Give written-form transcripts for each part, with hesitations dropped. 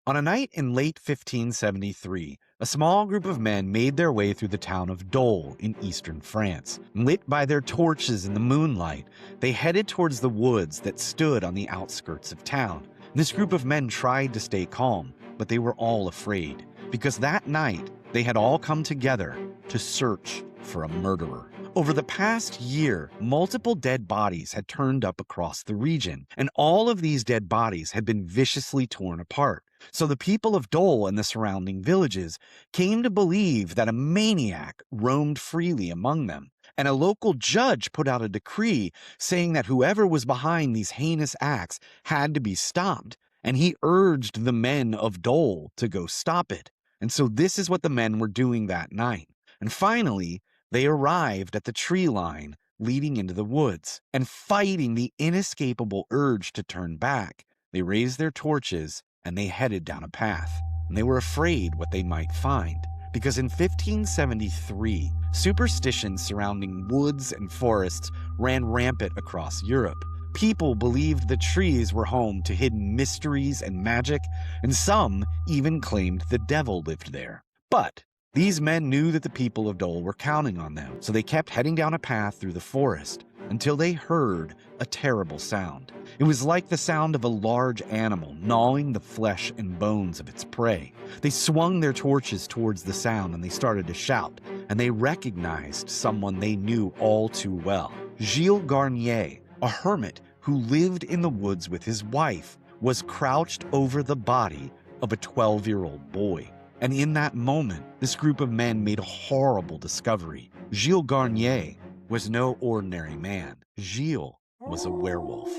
On a night in late 1573, a small group of men made their way through the town of Dole in eastern France. Lit by their torches in the moonlight, they headed towards the woods that stood on the outskirts of town. This group of men tried to stay calm, but they were all afraid, because that night they had all come together to search for a murderer. Over the past year, multiple dead bodies had turned up across the region, and all of these dead bodies had been viciously torn apart. So the people of Dole and the surrounding villages came to believe that a maniac roamed freely among them, and a local judge put out a decree saying that whoever was behind these heinous acts had to be stopped, and he urged the men of Dole to go stop it. And so this is what the men were doing that night. And finally, they arrived at the tree line leading into the woods, and fighting the inescapable urge to turn back, they raised their torches and they headed down a path. And they were afraid what they might find, because in 1573, superstitions surrounding woods and forests ran rampant across Europe. People believed the trees were home to hidden mysteries and magic, and some even claimed the devil lived there. But these men knew that the people of Dole were counting on them, so they kept heading down a path through the forest until they heard a terrible sound. It was like the sound of a large animal gnawing the flesh and bones of its prey. They swung their torches towards the sound and they started to shout, and they recognized someone they knew all too well. Gilles Garnier, a hermit who lived in the woods with his wife, was crouched over the body of a 12-year-old boy. And in that moment, this group of men made a horrible discovery. Gilles Garnier was no ordinary man. Gilles was a werewolf.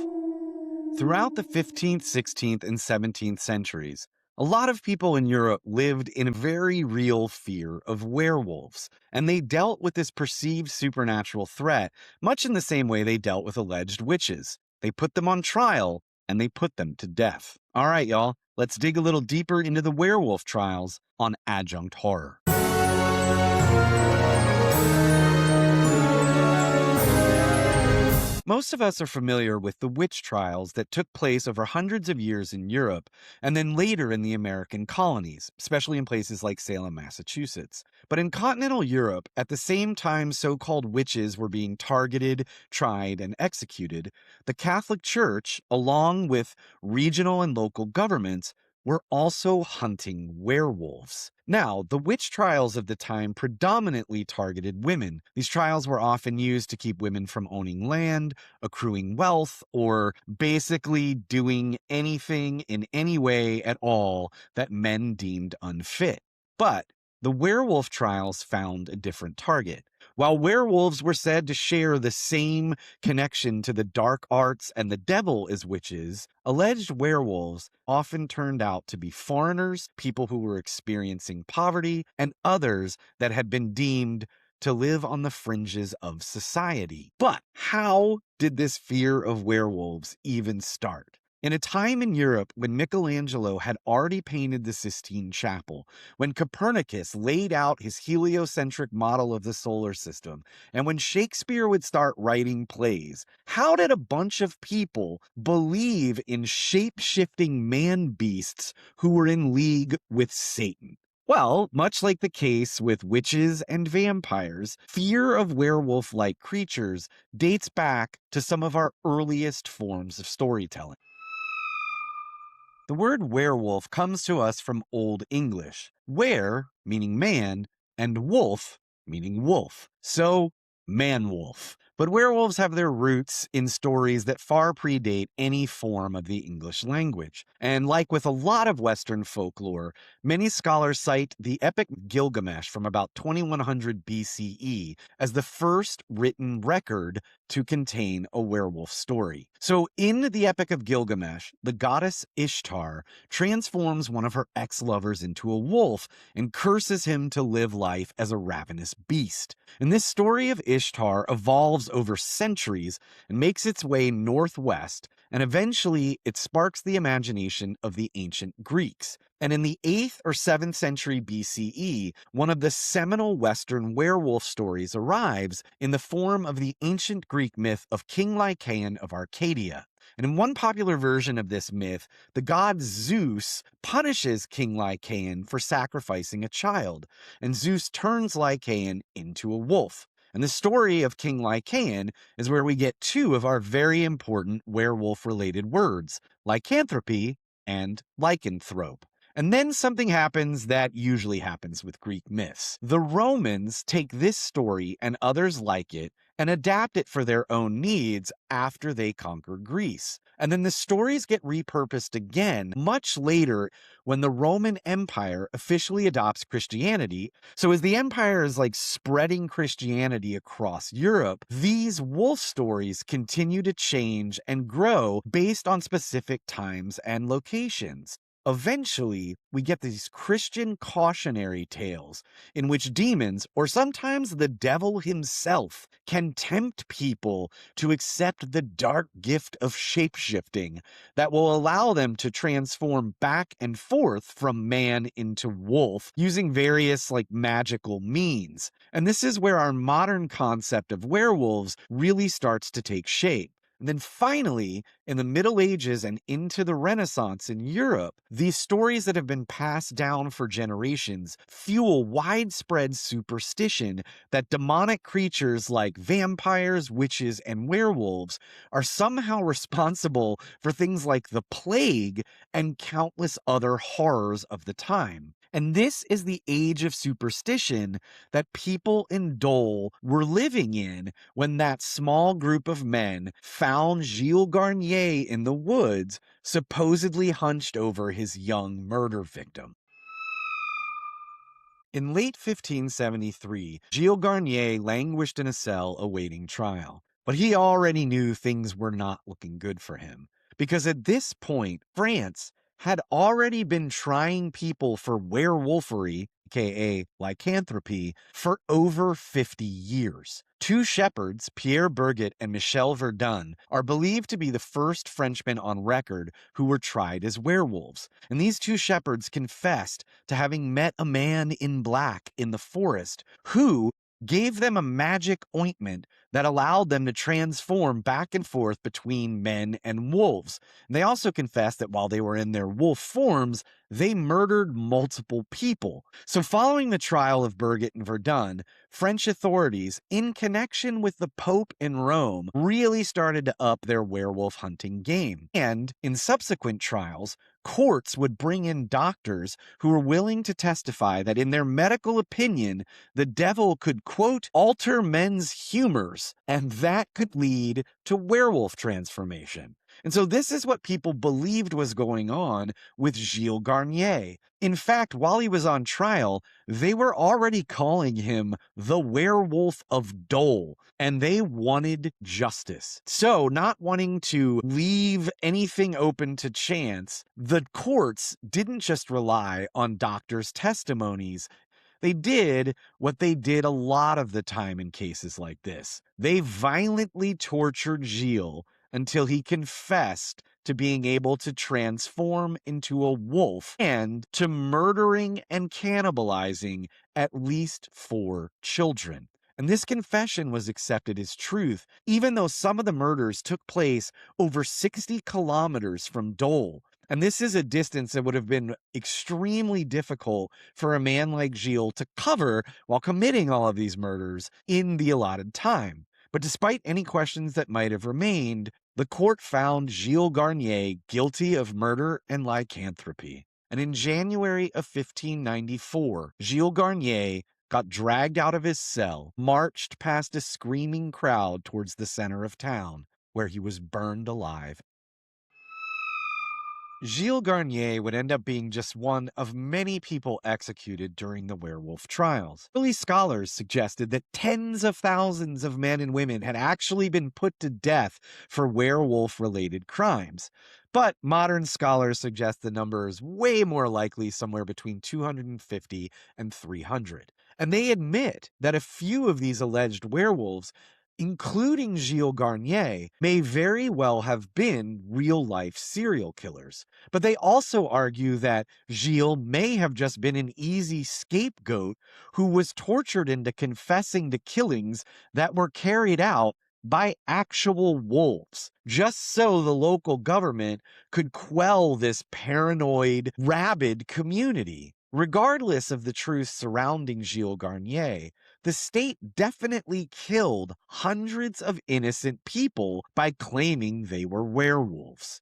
Throughout the 15th, 16th, and 17th centuries, a lot of people in Europe lived in a very real fear of werewolves, and they dealt with this perceived supernatural threat much in the same way they dealt with alleged witches. They put them on trial, and they put them to death. All right, y'all, let's dig a little deeper into the werewolf trials on Adjunct Horror. Most of us are familiar with the witch trials that took place over hundreds of years in Europe and then later in the American colonies, especially in places like Salem, Massachusetts. But in continental Europe, at the same time so-called witches were being targeted, tried, and executed, the Catholic Church, along with regional and local governments, were also hunting werewolves. Now, the witch trials of the time predominantly targeted women. These trials were often used to keep women from owning land, accruing wealth, or basically doing anything in any way at all that men deemed unfit. But the werewolf trials found a different target. While werewolves were said to share the same connection to the dark arts and the devil as witches, alleged werewolves often turned out to be foreigners, people who were experiencing poverty, and others that had been deemed to live on the fringes of society. But how did this fear of werewolves even start? In a time in Europe when Michelangelo had already painted the Sistine Chapel, when Copernicus laid out his heliocentric model of the solar system, and when Shakespeare would start writing plays, how did a bunch of people believe in shape-shifting man-beasts who were in league with Satan? Well, much like the case with witches and vampires, fear of werewolf-like creatures dates back to some of our earliest forms of storytelling. The word werewolf comes to us from Old English, were meaning man, and wolf meaning wolf. So, man-wolf. But werewolves have their roots in stories that far predate any form of the English language. And like with a lot of Western folklore, many scholars cite the Epic of Gilgamesh from about 2100 BCE as the first written record to contain a werewolf story. So in the Epic of Gilgamesh, the goddess Ishtar transforms one of her ex-lovers into a wolf and curses him to live life as a ravenous beast. And this story of Ishtar evolves over centuries and makes its way northwest, and eventually it sparks the imagination of the ancient Greeks. And in the 8th or 7th century BCE, one of the seminal Western werewolf stories arrives in the form of the ancient Greek myth of King Lycaon of Arcadia. And in one popular version of this myth, the god Zeus punishes King Lycaon for sacrificing a child, and Zeus turns Lycaon into a wolf. And the story of King Lycaon is where we get two of our very important werewolf related words, lycanthropy and lycanthrope. And then something happens that usually happens with Greek myths. The Romans take this story and others like it and adapt it for their own needs after they conquer Greece. And then the stories get repurposed again much later when the Roman Empire officially adopts Christianity. So as the empire is like spreading Christianity across Europe, these wolf stories continue to change and grow based on specific times and locations. Eventually, we get these Christian cautionary tales in which demons, or sometimes the devil himself, can tempt people to accept the dark gift of shapeshifting that will allow them to transform back and forth from man into wolf using various magical means. And this is where our modern concept of werewolves really starts to take shape. And then finally, in the Middle Ages and into the Renaissance in Europe, these stories that have been passed down for generations fuel widespread superstition that demonic creatures like vampires, witches, and werewolves are somehow responsible for things like the plague and countless other horrors of the time. And this is the age of superstition that people in Dole were living in when that small group of men found Gilles Garnier in the woods, supposedly hunched over his young murder victim. In late 1573, Gilles Garnier languished in a cell awaiting trial. But he already knew things were not looking good for him, because at this point, France had already been trying people for werewolfery, aka lycanthropy, for over 50 years. Two shepherds, Pierre Berget and Michel Verdun, are believed to be the first Frenchmen on record who were tried as werewolves. And these two shepherds confessed to having met a man in black in the forest who gave them a magic ointment that allowed them to transform back and forth between men and wolves. And they also confessed that while they were in their wolf forms, they murdered multiple people. So following the trial of Berget and Verdun, French authorities, in connection with the Pope in Rome, really started to up their werewolf hunting game. And in subsequent trials, courts would bring in doctors who were willing to testify that in their medical opinion, the devil could, quote, alter men's humors, and that could lead to werewolf transformation. And so this is what people believed was going on with Gilles Garnier. In fact, while he was on trial, they were already calling him the Werewolf of Dole, and they wanted justice. So, not wanting to leave anything open to chance, the courts didn't just rely on doctors' testimonies. They did what they did a lot of the time in cases like this. They violently tortured Gilles until he confessed to being able to transform into a wolf and to murdering and cannibalizing at least 4 children. And this confession was accepted as truth, even though some of the murders took place over 60 kilometers from Dole. And this is a distance that would have been extremely difficult for a man like Gilles to cover while committing all of these murders in the allotted time. But despite any questions that might have remained, the court found Gilles Garnier guilty of murder and lycanthropy. And in January of 1594, Gilles Garnier got dragged out of his cell, marched past a screaming crowd towards the center of town, where he was burned alive. Gilles Garnier would end up being just one of many people executed during the werewolf trials. Early scholars suggested that tens of thousands of men and women had actually been put to death for werewolf-related crimes. But modern scholars suggest the number is way more likely, somewhere between 250 and 300. And they admit that a few of these alleged werewolves, including Gilles Garnier, may very well have been real-life serial killers. But they also argue that Gilles may have just been an easy scapegoat who was tortured into confessing to killings that were carried out by actual wolves, just so the local government could quell this paranoid, rabid community. Regardless of the truth surrounding Gilles Garnier, the state definitely killed hundreds of innocent people by claiming they were werewolves.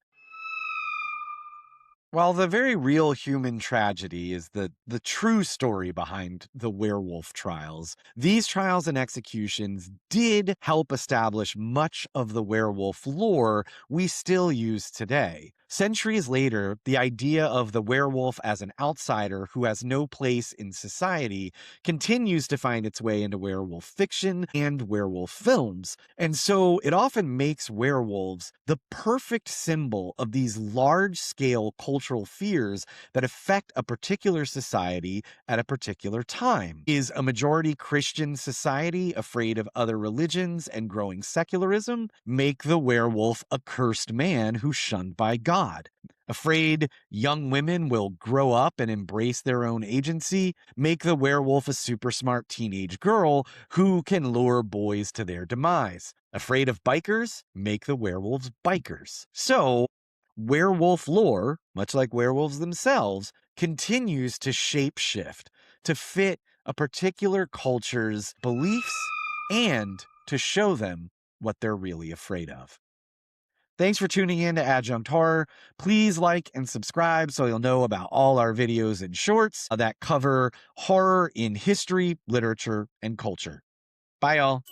While the very real human tragedy is the true story behind the werewolf trials, these trials and executions did help establish much of the werewolf lore we still use today. Centuries later, the idea of the werewolf as an outsider who has no place in society continues to find its way into werewolf fiction and werewolf films. And so it often makes werewolves the perfect symbol of these large scale cultural fears that affect a particular society at a particular time. Is a majority Christian society afraid of other religions and growing secularism? Make the werewolf a cursed man who's shunned by God. Afraid young women will grow up and embrace their own agency? Make the werewolf a super smart teenage girl who can lure boys to their demise. Afraid of bikers? Make the werewolves bikers. So, werewolf lore, much like werewolves themselves, continues to shapeshift to fit a particular culture's beliefs and to show them what they're really afraid of. Thanks for tuning in to Adjunct Horror. Please like and subscribe so you'll know about all our videos and shorts that cover horror in history, literature, and culture. Bye, y'all.